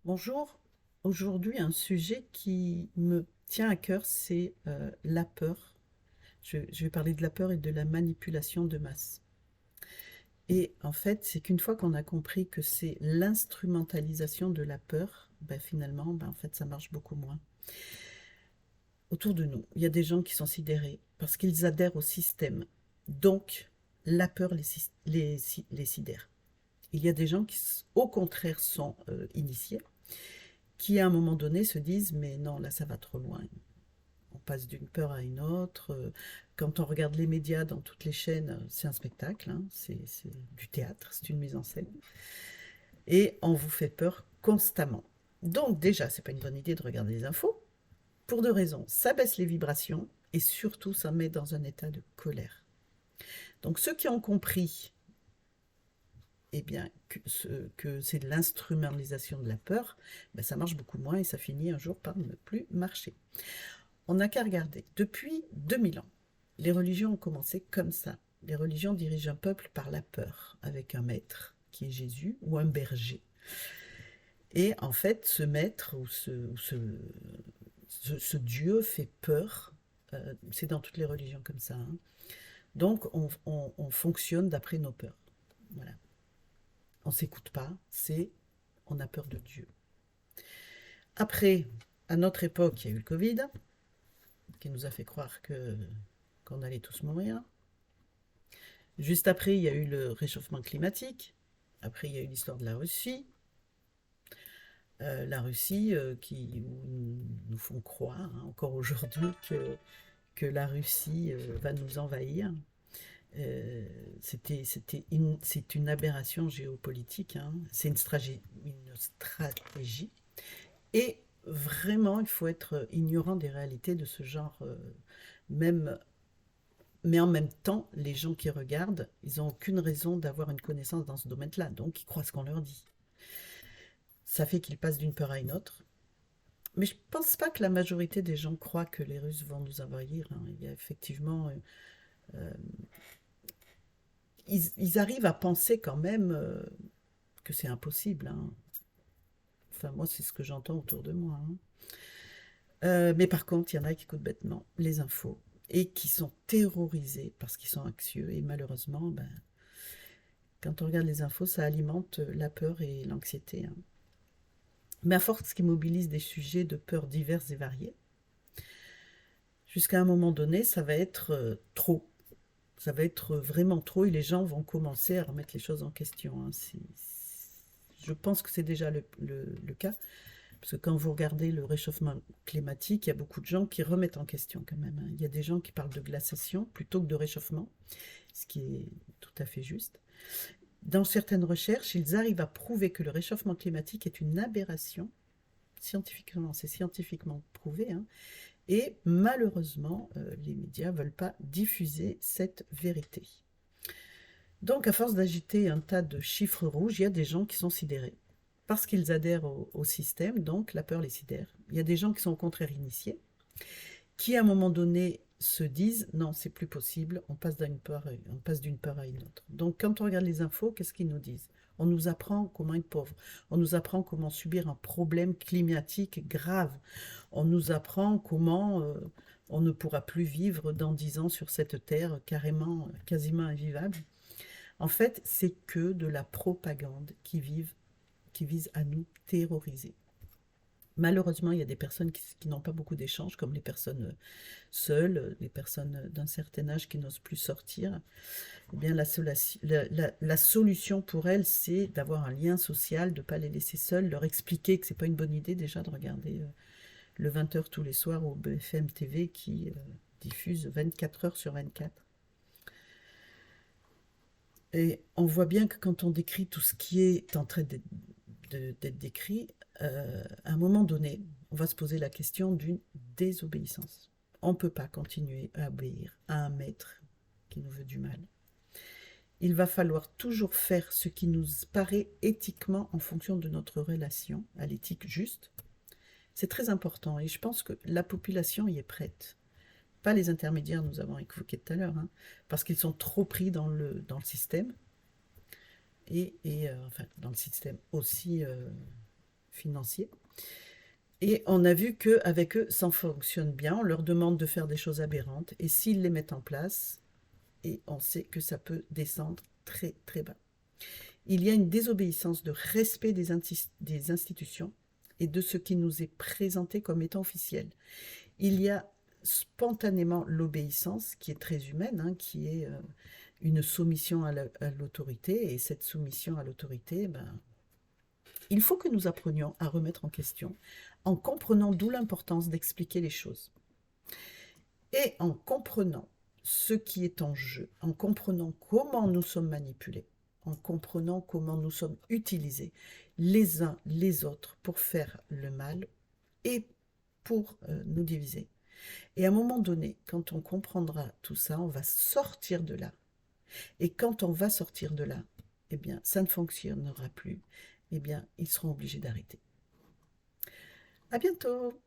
Bonjour, aujourd'hui un sujet qui me tient à cœur, c'est la peur. Je vais parler de la peur et de la manipulation de masse. Et en fait, c'est qu'une fois qu'on a compris que c'est l'instrumentalisation de la peur, ben finalement, en fait, ça marche beaucoup moins. Autour de nous, il y a des gens qui sont sidérés parce qu'ils adhèrent au système. Donc, la peur les sidère. Il y a des gens qui, au contraire, sont initiés, qui à un moment donné se disent mais non, là ça va trop loin. On passe d'une peur à une autre. Quand on regarde les médias dans toutes les chaînes, c'est un spectacle, hein, c'est du théâtre, c'est une mise en scène. Et on vous fait peur constamment. Donc déjà, c'est pas une bonne idée de regarder les infos. Pour deux raisons. Ça baisse les vibrations et surtout, ça met dans un état de colère. Donc ceux qui ont compris eh bien, que c'est de l'instrumentalisation de la peur, ben, ça marche beaucoup moins et ça finit un jour par ne plus marcher. On n'a qu'à regarder. Depuis 2000 ans, les religions ont commencé comme ça. Les religions dirigent un peuple par la peur, avec un maître, qui est Jésus, ou un berger. Et en fait, ce maître ou ce Dieu fait peur. C'est dans toutes les religions comme ça, hein. Donc, on fonctionne d'après nos peurs. Voilà. On ne s'écoute pas, c'est on a peur de Dieu. Après, à notre époque, il y a eu le Covid, qui nous a fait croire qu'on allait tous mourir. Juste après, il y a eu le réchauffement climatique. Après, il y a eu l'histoire de la Russie. La Russie qui nous font croire, hein, encore aujourd'hui, que la Russie va nous envahir. C'est une aberration géopolitique, hein. C'est une stratégie. Et vraiment, il faut être ignorant des réalités de ce genre, même. Mais en même temps, les gens qui regardent, ils n'ont aucune raison d'avoir une connaissance dans ce domaine-là, donc ils croient ce qu'on leur dit. Ça fait qu'ils passent d'une peur à une autre. Mais je ne pense pas que la majorité des gens croient que les Russes vont nous envahir, hein. Il y a effectivement, euh, ils arrivent à penser quand même que c'est impossible, hein. Enfin, moi, c'est ce que j'entends autour de moi, hein. Mais par contre, il y en a qui écoutent bêtement les infos et qui sont terrorisés parce qu'ils sont anxieux. Et malheureusement, ben, quand on regarde les infos, ça alimente la peur et l'anxiété, hein. Mais à force qu'ils mobilisent des sujets de peur divers et variés, jusqu'à un moment donné, ça va être trop. Ça va être vraiment trop et les gens vont commencer à remettre les choses en question, hein. Je pense que c'est déjà le cas, parce que quand vous regardez le réchauffement climatique, il y a beaucoup de gens qui remettent en question quand même, hein. Il y a des gens qui parlent de glaciation plutôt que de réchauffement, ce qui est tout à fait juste. Dans certaines recherches, ils arrivent à prouver que le réchauffement climatique est une aberration. Scientifiquement, c'est scientifiquement prouvé, hein. Et malheureusement, les médias ne veulent pas diffuser cette vérité. Donc, à force d'agiter un tas de chiffres rouges, il y a des gens qui sont sidérés. Parce qu'ils adhèrent au système, donc la peur les sidère. Il y a des gens qui sont au contraire initiés, qui à un moment donné se disent non, c'est plus possible, on passe d'une peur à une autre. Donc, quand on regarde les infos, qu'est-ce qu'ils nous disent? On nous apprend comment être pauvre. On nous apprend comment subir un problème climatique grave. On nous apprend comment on ne pourra plus vivre dans 10 ans sur cette terre carrément, quasiment invivable. En fait, c'est que de la propagande qui vise à nous terroriser. Malheureusement, il y a des personnes qui n'ont pas beaucoup d'échanges, comme les personnes seules, les personnes d'un certain âge qui n'osent plus sortir. Eh bien, la solution pour elles, c'est d'avoir un lien social, de ne pas les laisser seules, leur expliquer que ce n'est pas une bonne idée déjà de regarder le 20h tous les soirs au BFM TV qui diffuse 24 heures sur 24. Et on voit bien que quand on décrit tout ce qui est en train d'être décrit, à un moment donné, on va se poser la question d'une désobéissance. On ne peut pas continuer à obéir à un maître qui nous veut du mal. Il va falloir toujours faire ce qui nous paraît éthiquement en fonction de notre relation à l'éthique juste. C'est très important et je pense que la population y est prête. Pas les intermédiaires, nous avons évoqué tout à l'heure, hein, parce qu'ils sont trop pris dans le système. Enfin, dans le système aussi financiers. Et on a vu qu'avec eux, ça fonctionne bien. On leur demande de faire des choses aberrantes. Et s'ils les mettent en place, et on sait que ça peut descendre très très bas. Il y a une désobéissance de respect des institutions et de ce qui nous est présenté comme étant officiel. Il y a spontanément l'obéissance qui est très humaine, hein, qui est une soumission à l'autorité. Et cette soumission à l'autorité, ben, il faut que nous apprenions à remettre en question en comprenant d'où l'importance d'expliquer les choses. Et en comprenant ce qui est en jeu, en comprenant comment nous sommes manipulés, en comprenant comment nous sommes utilisés les uns les autres pour faire le mal et pour nous diviser. Et à un moment donné, quand on comprendra tout ça, on va sortir de là. Et quand on va sortir de là, eh bien, ça ne fonctionnera plus. Eh bien, ils seront obligés d'arrêter. À bientôt!